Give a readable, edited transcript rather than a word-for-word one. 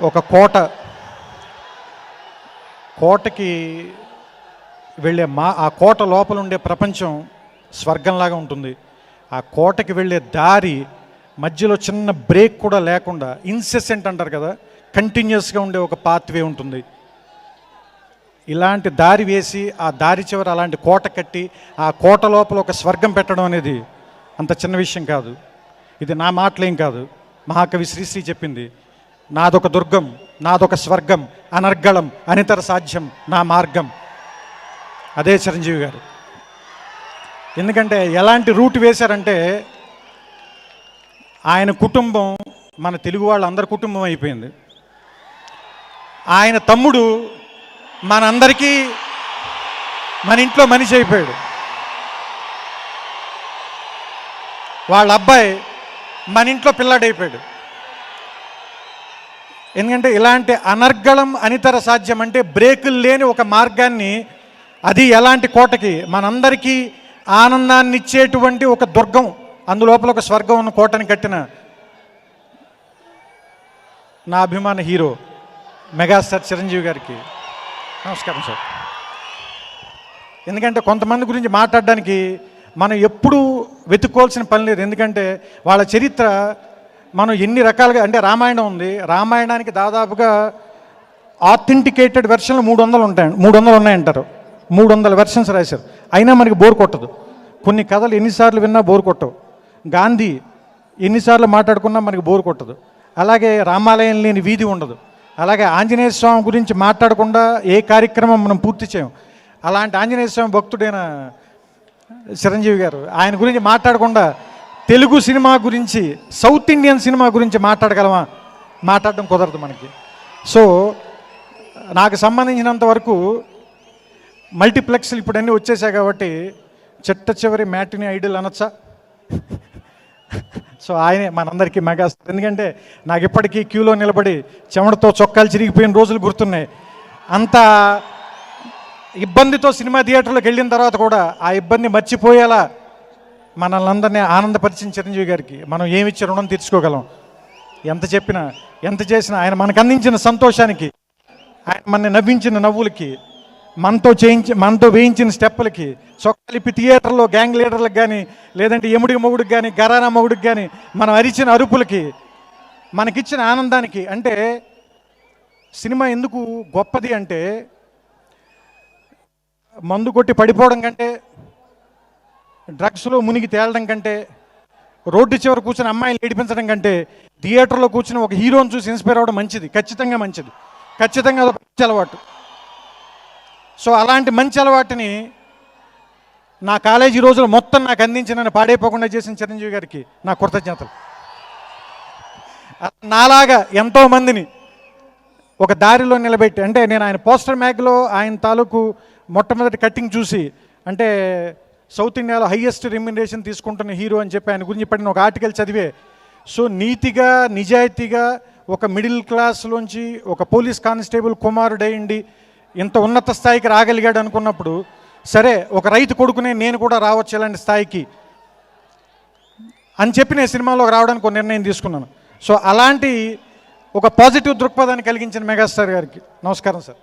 ఒక కోటకి వెళ్ళే ఆ కోట లోపల ఉండే ప్రపంచం స్వర్గంలాగా ఉంటుంది. ఆ కోటకి వెళ్ళే దారి మధ్యలో చిన్న బ్రేక్ కూడా లేకుండా ఇన్సెసెంట్ అంటారు కదా, కంటిన్యూస్గా ఉండే ఒక పాత్వే ఉంటుంది. ఇలాంటి దారి వేసి ఆ దారి చివర అలాంటి కోట కట్టి ఆ కోట లోపల ఒక స్వర్గం పెట్టడం అనేది అంత చిన్న విషయం కాదు. ఇది నా మాటలేం కాదు, మహాకవి శ్రీశ్రీ చెప్పింది. నాదొక దుర్గం, నాదొక స్వర్గం, అనర్గళం అనితర సాధ్యం నా మార్గం. అదే చిరంజీవి గారు. ఎందుకంటే ఎలాంటి రూట్ వేశారంటే ఆయన కుటుంబం మన తెలుగు వాళ్ళందరి కుటుంబం అయిపోయింది. ఆయన తమ్ముడు మనందరికీ మన ఇంట్లో మనిషి అయిపోయాడు. వాళ్ళ అబ్బాయి మన ఇంట్లో పిల్లాడైపోయాడు. ఎందుకంటే ఇలాంటి అనర్గళం అనితర సాధ్యం అంటే బ్రేకులు లేని ఒక మార్గాన్ని, అది ఎలాంటి కోటకి మనందరికీ ఆనందాన్ని ఇచ్చేటువంటి ఒక దుర్గం, అందులోపల ఒక స్వర్గం ఉన్న కోటని కట్టిన నా అభిమాన హీరో మెగాస్టార్ చిరంజీవి గారికి నమస్కారం సార్. ఎందుకంటే కొంతమంది గురించి మాట్లాడడానికి మనం ఎప్పుడూ వెతుక్కోవాల్సిన పని లేదు. ఎందుకంటే వాళ్ళ చరిత్ర మనం ఎన్ని రకాలుగా, అంటే రామాయణం ఉంది, రామాయణానికి దాదాపుగా ఆథెంటికేటెడ్ వెర్షన్లు 300 ఉన్నాయంటారు. 300 వెర్షన్స్ రాశారు, అయినా మనకి బోర్ కొట్టదు. కొన్ని కథలు ఎన్నిసార్లు విన్నా బోర్ కొట్టవు. గాంధీ ఎన్నిసార్లు మాట్లాడుకున్నా మనకి బోర్ కొట్టదు. అలాగే రామాలయం లేని వీధి ఉండదు. అలాగే ఆంజనేయ స్వామి గురించి మాట్లాడకుండా ఏ కార్యక్రమం మనం పూర్తి చేయం. అలాంటి ఆంజనేయ స్వామి భక్తుడైన చిరంజీవి గారు, ఆయన గురించి మాట్లాడకుండా తెలుగు సినిమా గురించి, సౌత్ ఇండియన్ సినిమా గురించి మాట్లాడగలమా? మాట్లాడడం కుదరదు మనకి. సో నాకు సంబంధించినంత వరకు మల్టీప్లెక్స్లు ఇప్పుడు అన్నీ వచ్చేసాయి కాబట్టి చిట్ట చివరి మ్యాటినీ ఐడల్ అనొచ్చా? సో ఆయనే మనందరికీ మెగాస్టార్. ఎందుకంటే నాకు ఇప్పటికీ క్యూలో నిలబడి చెమటతో చొక్కాలు చిరిగిపోయిన రోజులు గుర్తున్నాయి. అంత ఇబ్బందితో సినిమా థియేటర్లోకి వెళ్ళిన తర్వాత కూడా ఆ ఇబ్బంది మర్చిపోయేలా మనల్ని అందరినీ ఆనందపరిచిన చిరంజీవి గారికి మనం ఏమిచ్చి రుణం తీర్చుకోగలం? ఎంత చెప్పినా, ఎంత చేసినా ఆయన మనకు అందించిన సంతోషానికి, ఆయన మనని నవ్వించిన నవ్వులకి, మనతో వేయించిన స్టెప్పులకి, చొక్కాలిప్పి థియేటర్లో గ్యాంగ్ లీడర్లకు కానీ, లేదంటే ఎముడికి మొగుడికి కానీ, గరానా మొగుడికి కానీ మనం అరిచిన అరుపులకి, మనకిచ్చిన ఆనందానికి. అంటే సినిమా ఎందుకు గొప్పది అంటే, మందు కొట్టి పడిపోవడం కంటే, డ్రగ్స్లో మునిగి తేలడం కంటే, రోడ్డు చివర కూర్చొని అమ్మాయిలు ఏడిపించడం కంటే, థియేటర్లో కూర్చొని ఒక హీరోని చూసి ఇన్స్పైర్ అవ్వడం మంచిది, ఖచ్చితంగా మంచిది, ఖచ్చితంగా అదొక మంచి అలవాటు. సో అలాంటి మంచి అలవాటుని నా కాలేజీ రోజులు మొత్తం నాకు అందించి నన్ను పాడైపోకుండా చేసిన చిరంజీవి గారికి నా కృతజ్ఞతలు. నాలాగా ఎంతోమందిని ఒక దారిలో నిలబెట్టి, అంటే నేను ఆయన పోస్టర్ మ్యాగ్లో ఆయన తాలూకు మొట్టమొదటి కట్టింగ్ చూసి, అంటే సౌత్ ఇండియాలో హైయెస్ట్ రెమ్యునరేషన్ తీసుకుంటున్న హీరో అని చెప్పి ఆయన గురించి పడిన ఒక ఆర్టికల్ చదివే. సో నీతిగా, నిజాయితీగా ఒక మిడిల్ క్లాస్లోంచి ఒక పోలీస్ కానిస్టేబుల్ కుమారుడైండి ఇంత ఉన్నత స్థాయికి రాగలిగాడు అనుకున్నప్పుడు, సరే ఒక రైతు కొడుకునే నేను కూడా రావచ్చు ఇలాంటి స్థాయికి అని చెప్పి నేను సినిమాలోకి రావడానికి ఒక నిర్ణయం తీసుకున్నాను. సో అలాంటి ఒక పాజిటివ్ దృక్పథాన్ని కలిగించిన మెగాస్టార్ గారికి నమస్కారం సార్.